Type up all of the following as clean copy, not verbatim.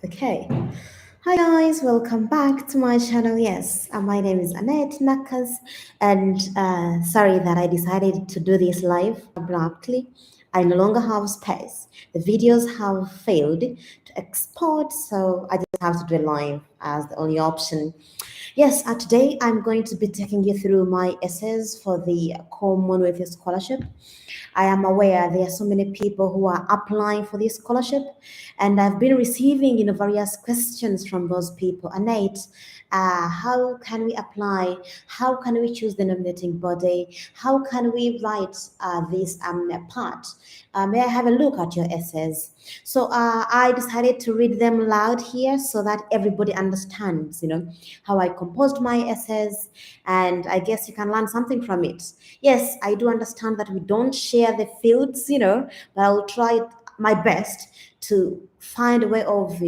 Okay. Hi guys, welcome back to my channel. Yes, my name is Annette Nakas, and sorry that I decided to do this live abruptly. I no longer have space. The videos have failed to export, so I just have to do it live as the only option. Yes, today I'm going to be taking you through my essays for the Commonwealth Scholarship. I am aware there are so many people who are applying for this scholarship, and I've been receiving various questions from those people. Annette, how can we apply? How can we choose the nominating body? How can we write this part? May I have a look at your essays? So I decided to read them loud here so that everybody understands, how I composed my essays, and I guess you can learn something from it. Yes, I do understand that we don't share the fields, but I'll try my best to find a way of,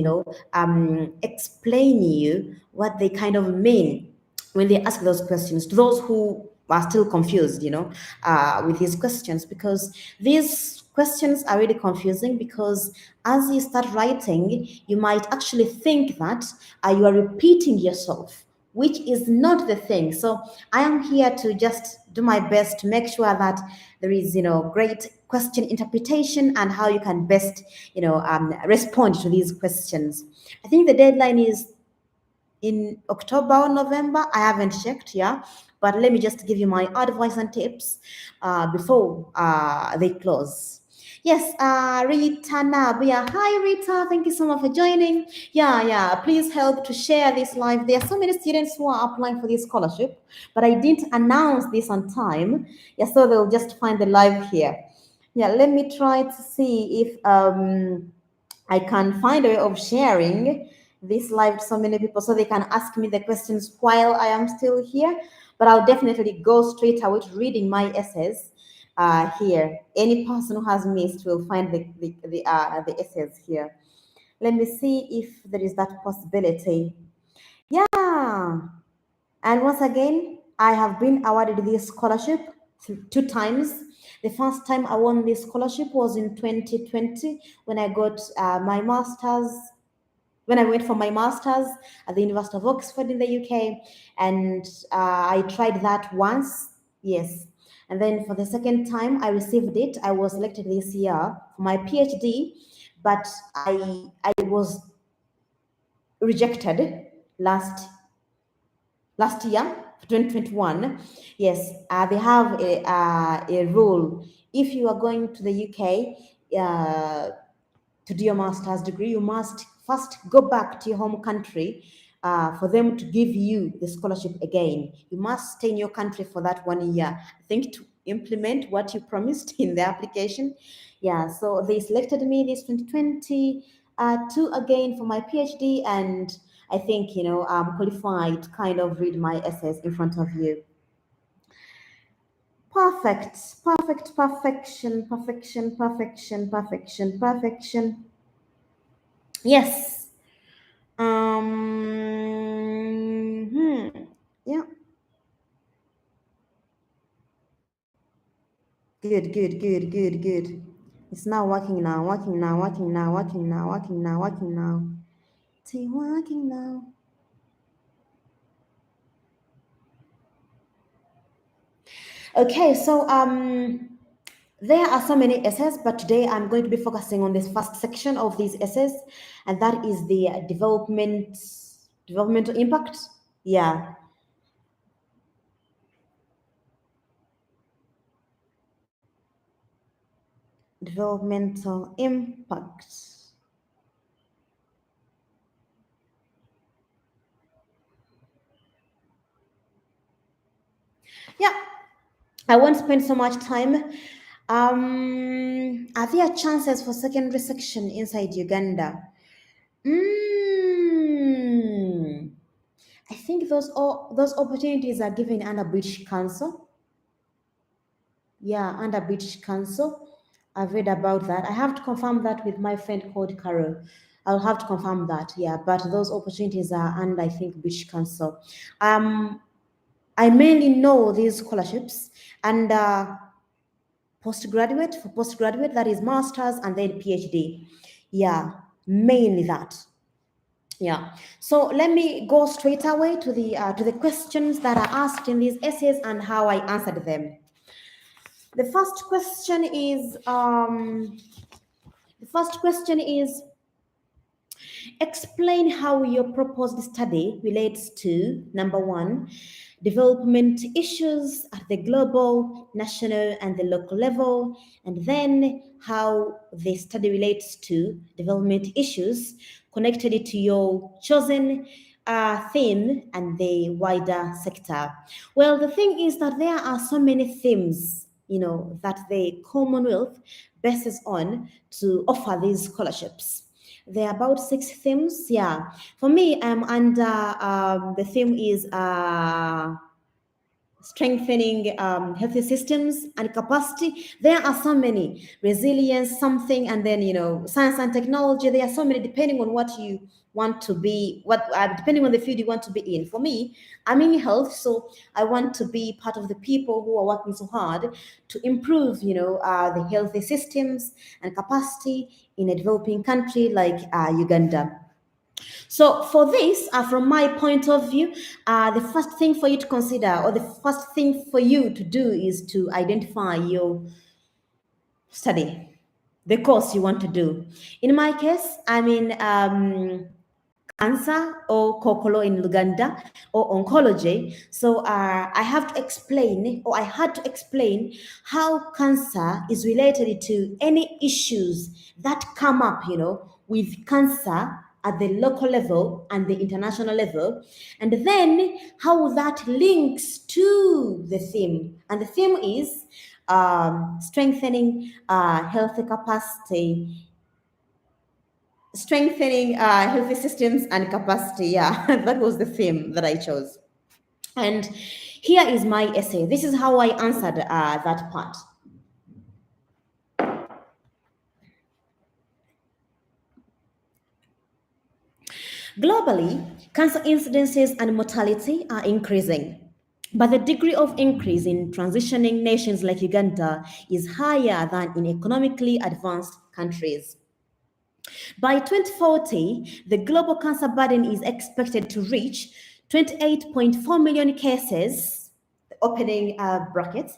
explaining you what they kind of mean when they ask those questions to those who are still confused, with these questions, because these questions are really confusing because as you start writing, you might actually think that you are repeating yourself, which is not the thing. So I am here to just do my best to make sure that there is, great question interpretation and how you can best, respond to these questions. I think the deadline is in October or November. I haven't checked, yeah. But let me just give you my advice and tips before they close. Yes, Rita Nabia. Hi, Rita. Thank you so much for joining. Yeah. Please help to share this live. There are so many students who are applying for this scholarship, but I didn't announce this on time. Yeah, so they'll just find the live here. Yeah, let me try to see if I can find a way of sharing this live to so many people so they can ask me the questions while I am still here. But I'll definitely go straight away to reading my essays here. Any person who has missed will find the essays here. Let me see if there is that possibility. Yeah. And once again, I have been awarded this scholarship two times. The first time I won this scholarship was in 2020 when I got my master's, when I went for my master's at the University of Oxford in the UK. And I tried that once, yes. And then for the second time, I received it. I was selected this year for my PhD, but I was rejected last year, 2021. Yes, they have a rule. If you are going to the UK to do your master's degree, you must first go back to your home country for them to give you the scholarship again. You must stay in your country for that 1 year, I think, to implement what you promised in the application. Yeah, so they selected me this 2020 to again for my PhD, and I think, I'm qualified to kind of read my essays in front of you. Perfection. Yes. Yeah. Good. It's now working now. It's working now. Okay, so there are so many essays, but today I'm going to be focusing on this first section of these essays, and that is the developmental impact. Yeah. Developmental impact. Yeah, I won't spend so much time. Are there chances for secondary section inside Uganda? Mm, I think those opportunities are given under British Council. Yeah, under British Council. I've read about that. I have to confirm that with my friend called Carol. I'll have to confirm that. Yeah, but those opportunities are under, I think, British Council. I mainly know these scholarships and postgraduate, that is masters and then PhD. Yeah, mainly that. Yeah. So let me go straight away to the questions that are asked in these essays and how I answered them. The first question is the first question is explain how your proposed study relates to number one, development issues at the global, national, and the local level, and then how the study relates to development issues connected to your chosen theme and the wider sector. Well, the thing is that there are so many themes, that the Commonwealth bases on to offer these scholarships. There are about six themes. Yeah. For me, I'm under the theme is strengthening healthy systems and capacity. There are so many resilience, something, and then science and technology. There are so many depending on what you want to be, what depending on the field you want to be in. For me, I'm in health, so I want to be part of the people who are working so hard to improve, the healthy systems and capacity in a developing country like Uganda. So, for this, from my point of view, the first thing for you to consider, or the first thing for you to do, is to identify your study, the course you want to do. In my case, I'm in cancer or kokolo in Uganda or oncology. So I have to explain, or I had to explain how cancer is related to any issues that come up, with cancer at the local level and the international level, and then how that links to the theme. And the theme is strengthening healthy systems and capacity. Yeah, that was the theme that I chose. And here is my essay. This is how I answered that part. Globally, cancer incidences and mortality are increasing. But the degree of increase in transitioning nations like Uganda is higher than in economically advanced countries. By 2040, the global cancer burden is expected to reach 28.4 million cases, opening bracket,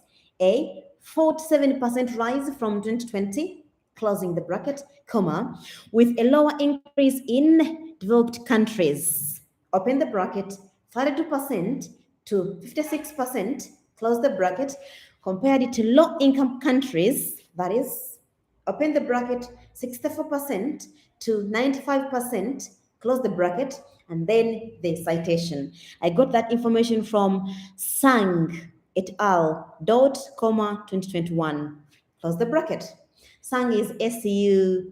a 47% rise from 2020, closing the bracket, comma, with a lower increase in developed countries, open the bracket, 32% to 56%, close the bracket, compared to low-income countries, that is, open the bracket, 64% to 95%, close the bracket, and then the citation. I got that information from Sang et al. Dot, comma, 2021. Close the bracket. Sang is SUNG.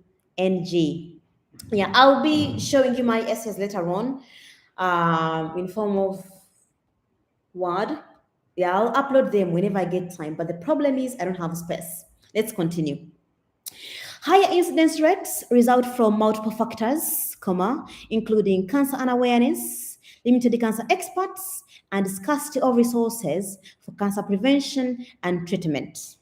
Yeah, I'll be showing you my essays later on in form of Word. Yeah, I'll upload them whenever I get time. But the problem is I don't have space. Let's continue. Higher incidence rates result from multiple factors, including cancer unawareness, limited cancer experts, and scarcity of resources for cancer prevention and treatment.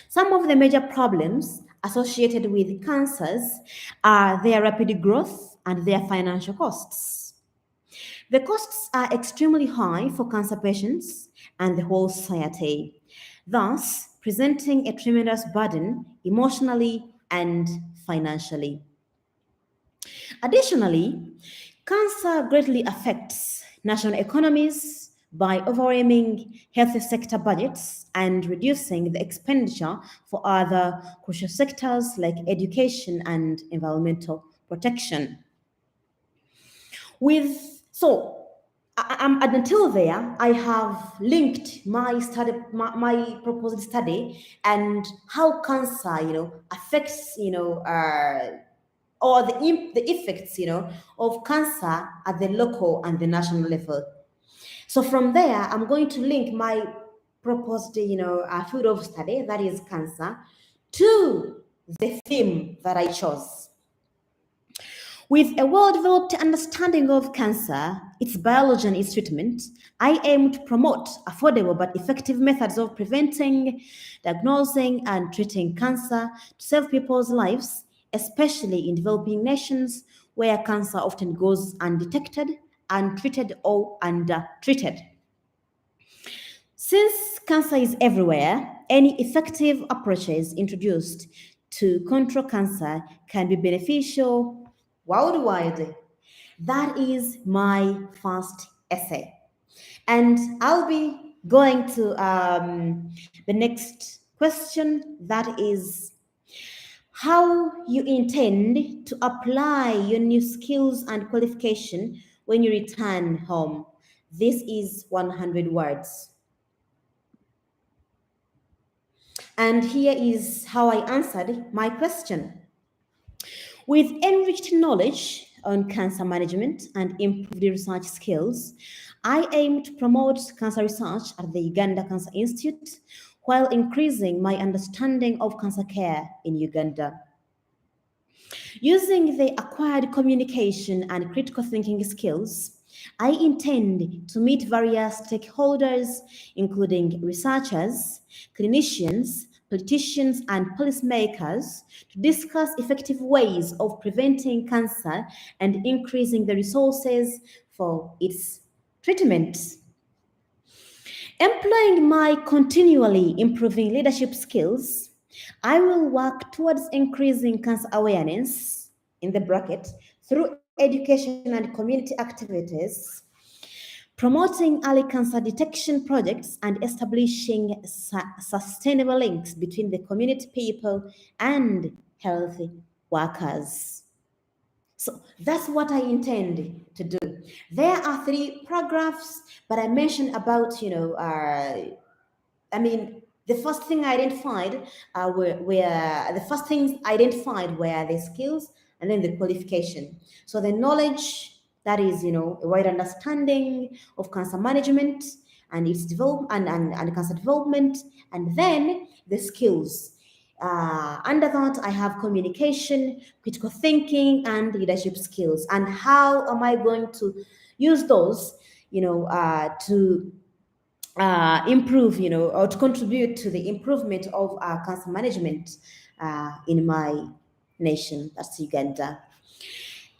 Some of the major problems associated with cancers are their rapid growth and their financial costs. The costs are extremely high for cancer patients and the whole society, thus presenting a tremendous burden emotionally and financially. Additionally, cancer greatly affects national economies by overwhelming health sector budgets and reducing the expenditure for other crucial sectors like education and environmental protection. Until there, I have linked my study, my proposed study, and how cancer, affects, or the effects, of cancer at the local and the national level. So from there, I'm going to link my proposed, field of study, that is cancer, to the theme that I chose. With a well-developed understanding of cancer, its biology and its treatment, I aim to promote affordable but effective methods of preventing, diagnosing, and treating cancer to save people's lives, especially in developing nations where cancer often goes undetected, untreated, or undertreated. Since cancer is everywhere, any effective approaches introduced to control cancer can be beneficial worldwide. That is my first essay. And I'll be going to the next question, that is how you intend to apply your new skills and qualification when you return home. This is 100 words. And here is how I answered my question. With enriched knowledge on cancer management and improved research skills, I aim to promote cancer research at the Uganda Cancer Institute while increasing my understanding of cancer care in Uganda. Using the acquired communication and critical thinking skills, I intend to meet various stakeholders, including researchers, clinicians, politicians, and policymakers, to discuss effective ways of preventing cancer and increasing the resources for its treatment. Employing my continually improving leadership skills, I will work towards increasing cancer awareness, in the bracket, through education and community activities, promoting early cancer detection projects, and establishing sustainable links between the community people and healthy workers. So that's what I intend to do. There are 3 paragraphs, but I mentioned about, the first thing I identified were the skills and then the qualification. So the knowledge, that is, a wide understanding of cancer management and its development and cancer development, and then the skills. Under that, I have communication, critical thinking, and leadership skills. And how am I going to use those, to improve, or to contribute to the improvement of cancer management in my nation, that's Uganda.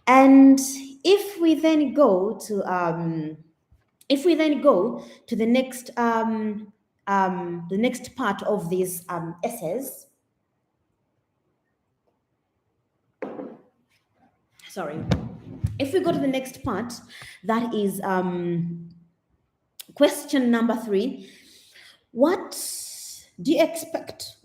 And if we then go to the next part of these essays, sorry, if we go to the next part, that is question number 3. What do you expect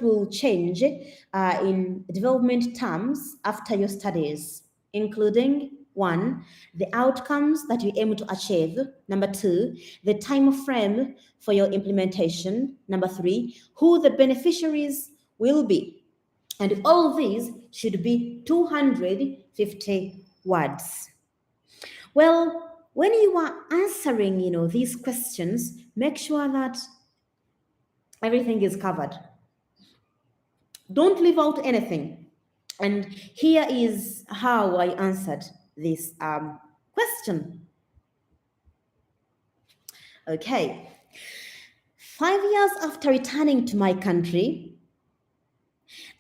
will change in development terms after your studies, including 1, the outcomes that you aim to achieve; number 2, the time frame for your implementation; number 3, who the beneficiaries will be. And all these should be 250 words. Well, when you are answering, these questions, make sure that everything is covered. Don't leave out anything. And here is how I answered this question. Okay. 5 years after returning to my country,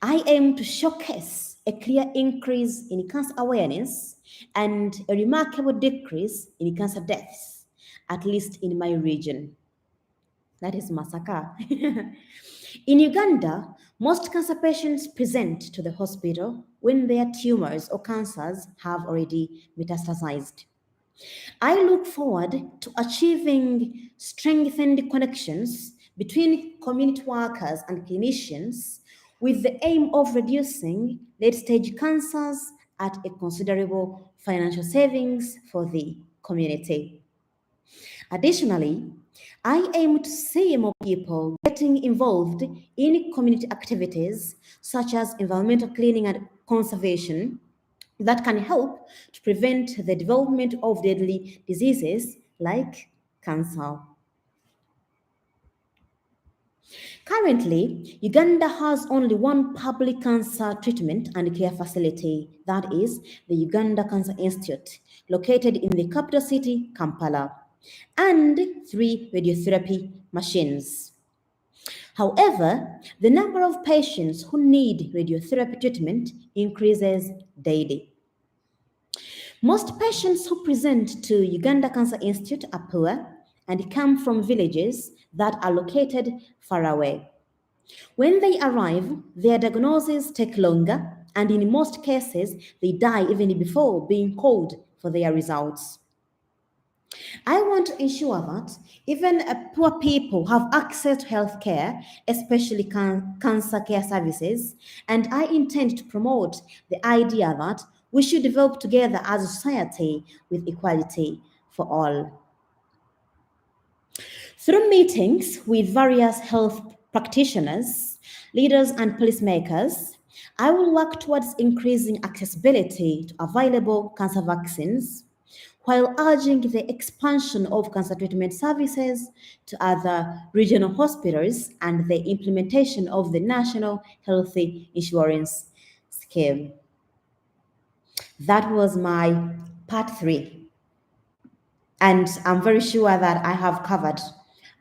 I aim to showcase a clear increase in cancer awareness and a remarkable decrease in cancer deaths, at least in my region. That is Masaka. In Uganda, most cancer patients present to the hospital when their tumors or cancers have already metastasized. I look forward to achieving strengthened connections between community workers and clinicians with the aim of reducing late-stage cancers at a considerable financial savings for the community. Additionally, I aim to see more people getting involved in community activities such as environmental cleaning and conservation that can help to prevent the development of deadly diseases like cancer. Currently, Uganda has only one public cancer treatment and care facility, that is the Uganda Cancer Institute, located in the capital city, Kampala, and 3 radiotherapy machines. However, the number of patients who need radiotherapy treatment increases daily. Most patients who present to Uganda Cancer Institute are poor and come from villages that are located far away. When they arrive, their diagnoses take longer, and in most cases, they die even before being called for their results. I want to ensure that even poor people have access to health care, especially cancer care services, and I intend to promote the idea that we should develop together as a society with equality for all. Through meetings with various health practitioners, leaders, and policymakers, I will work towards increasing accessibility to available cancer vaccines while urging the expansion of cancer treatment services to other regional hospitals and the implementation of the National Healthy Insurance Scheme. That was my part three. And I'm very sure that I have covered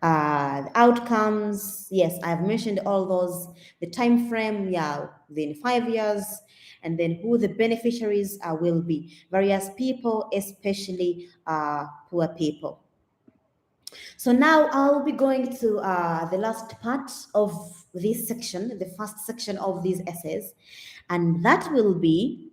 the outcomes. Yes, I've mentioned all those, the time frame, yeah, within 5 years, and then who the beneficiaries will be. Various people, especially poor people. So now I'll be going to the last part of this section, the first section of these essays, and that will be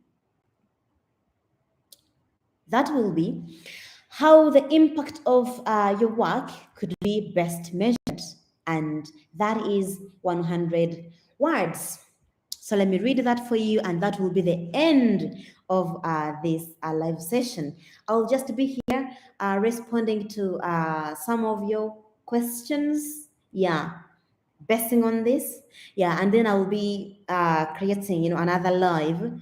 how the impact of your work could be best measured, and that is 100 words. So let me read that for you, and that will be the end of this live session. I'll just be here responding to some of your questions. Yeah, basing on this. Yeah, and then I'll be creating, another live.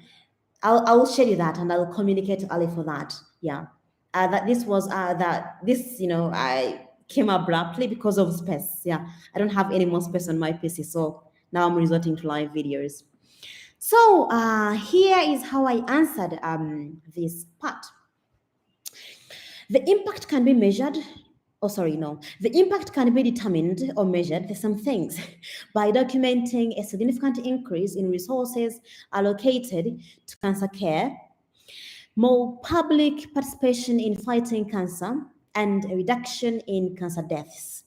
I'll share you that, and I'll communicate to Ali for that. Yeah, that this was that this I came abruptly because of space. Yeah, I don't have any more space on my PC, so now I'm resorting to live videos. So here is how I answered this part. The impact can be measured. Oh, sorry, no. The impact can be determined or measured, there's some things, by documenting a significant increase in resources allocated to cancer care, more public participation in fighting cancer, and a reduction in cancer deaths.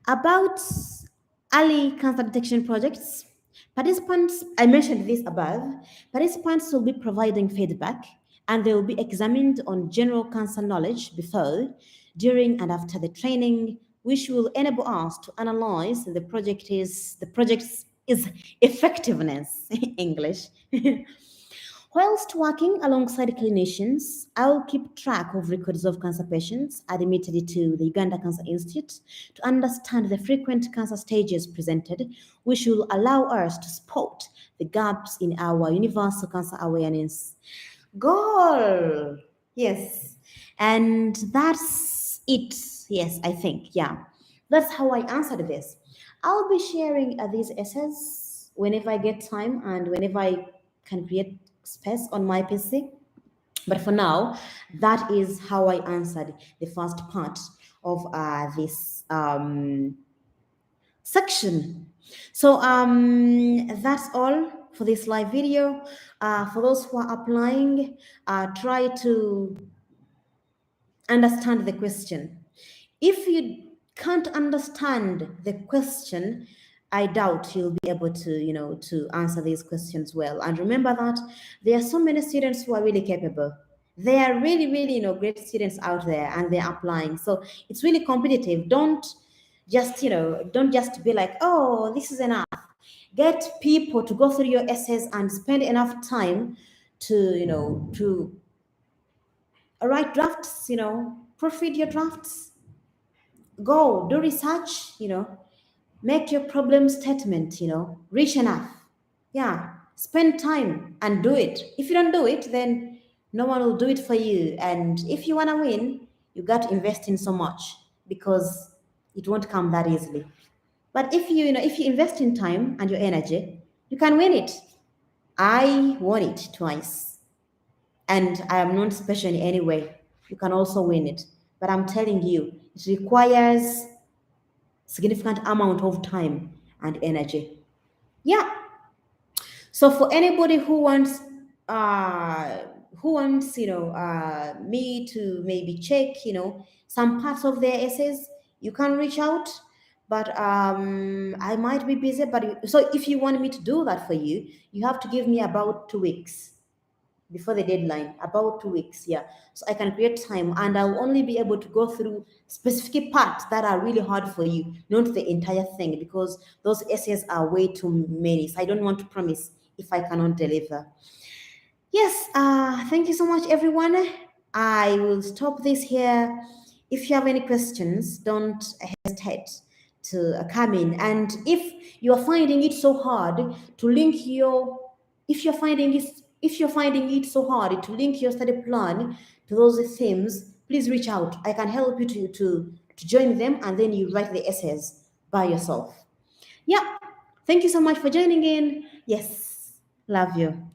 About early cancer detection projects, participants, I mentioned this above, participants will be providing feedback and they will be examined on general cancer knowledge before, during, and after the training, which will enable us to analyze the project's is effectiveness, English. Whilst working alongside clinicians, I will keep track of records of cancer patients admitted to the Uganda Cancer Institute to understand the frequent cancer stages presented, which will allow us to spot the gaps in our universal cancer awareness goal. Yes. And that's it. Yes, I think. Yeah. That's how I answered this. I'll be sharing these essays whenever I get time and whenever I can create space on my PC. But for now, that is how I answered the first part of this section. So that's all for this live video. For those who are applying, try to understand the question. If you can't understand the question, I doubt you'll be able to answer these questions well. And remember that there are so many students who are really capable. There are really, really, great students out there, and they're applying. So it's really competitive. Don't just be like, oh, this is enough. Get people to go through your essays and spend enough time to write drafts, proofread your drafts, go do research, make your problem statement, rich enough. Yeah, spend time and do it. If you don't do it, then no one will do it for you. And if you want to win, you got to invest in so much, because it won't come that easily. But if you invest in time and your energy, you can win it. I won it twice, and I am not special in any way. You can also win it. But I'm telling you, it requires significant amount of time and energy. Yeah. So for anybody who wants who wants, me to maybe check, some parts of their essays, you can reach out. But I might be busy. So if you want me to do that for you, you have to give me about 2 weeks before the deadline, about 2 weeks, yeah. So I can create time, and I'll only be able to go through specific parts that are really hard for you, not the entire thing, because those essays are way too many. So I don't want to promise if I cannot deliver. Yes, thank you so much, everyone. I will stop this here. If you have any questions, don't hesitate to come in. And if you are finding it so hard to link your, if you're finding it so hard to link your study plan to those themes, please reach out. I can help you to join them, and then you write the essays by yourself. Yeah, thank you so much for joining in. Yes, love you.